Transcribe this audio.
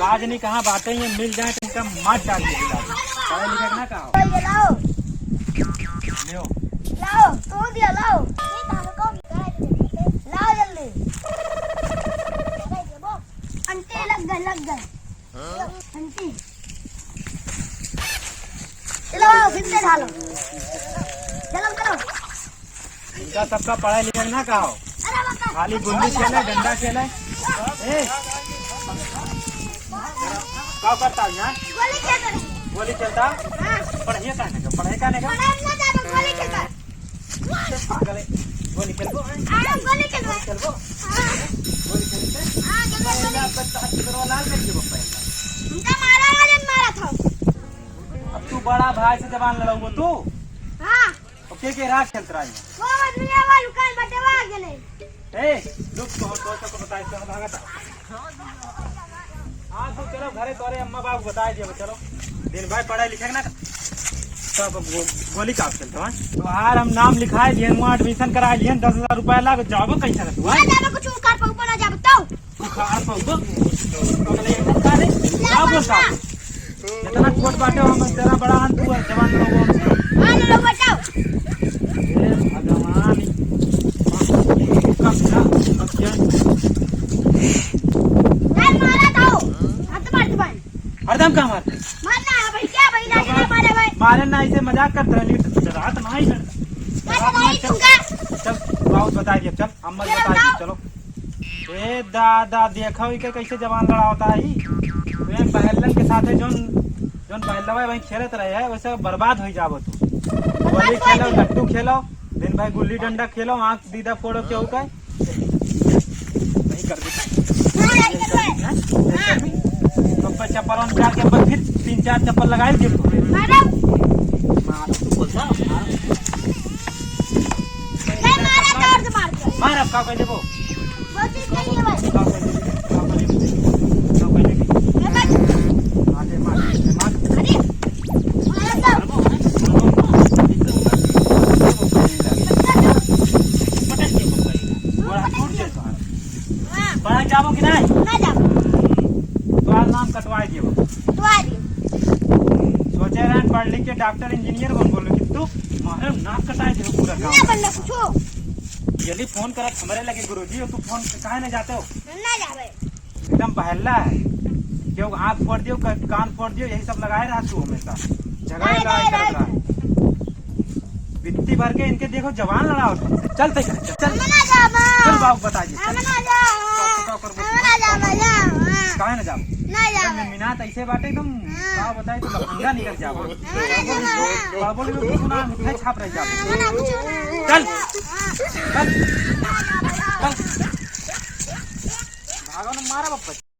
काज नहीं कहाँ बातें ये मिल जाए तो इनका मार डाल दीजिएगा। पढ़े लिखे ना कहा लाओ तो दिया लाओ लाओ जल्दी अंटी लग गए अंटी चलो फिर से ढालो चलो इनका सबका पढ़ाई लिखाई ना कहा खाली गुल्ली खेले डंडा खेले क्या करता है यहाँ गोली चलता पढ़ाई कहने का पागल है गोली खेल अब तू बड़ा भाई से जवान लड़ाऊंगा तू के राह खेल रहा है रुक तो बताए हाँ तो चलो घरे तोरे अम्मा बाबू बताए दिए चलो दिन भाई पढ़ाई लिखे ना सब गोली का खेलते हैं तो यार हम नाम लिखाए दिए वहाँ एडमिशन कराए लिए 10,000 रुपया लग जाबो कैसे इतना छोट बाटे हम तेरा बड़ा हन तू जवान हरदम कहाँ मारते मारे ना इसे मजाक करते रहे रात ना ही चल बहुत बता दिया चल अम्मा बता दी चलो ए दादा देखो के कैसे जवान लड़ा होता है पहलन के साथ जोन पहलवा भाई खेलत रहे है वैसे बर्बाद हो जाबो तू गोली खेलो लट्टू खेलो दिन भाई गुल्ली डंडा खेलो आँख दीदा फोड़ो के हो गए नहीं कर चप्पल निकाल के फिर 3-4 चप्पल लगाए गिर मार अब का कहले वो पढ़ाई जाबो कि नहीं नाम कटवाए दियो सोचे रहे पढ़ लिख के डॉक्टर इंजीनियर बन बोलो कि तू मारे नाक कटाए दियो पूरा गाँव यदि फोन कर हमारे लगे गुरुजी हो तू फोन काहे न जाते हो एकदम बहल्ला है क्यों आँख फोड़ दियो कान फोड़ दियो यही सब लगाए रहा तू हमेशा झगड़ा लड़ाई कर रहा है बित्ती भर के इनके देखो जवान लड़ा होता चलते चल बाबू बता काहे न जाओ मीनात ऐसे बाटे एकदम का बताए तो लफंगा निकल जाओ मिठाई छाप रह जाओ चल भागो न मारा बप्पा।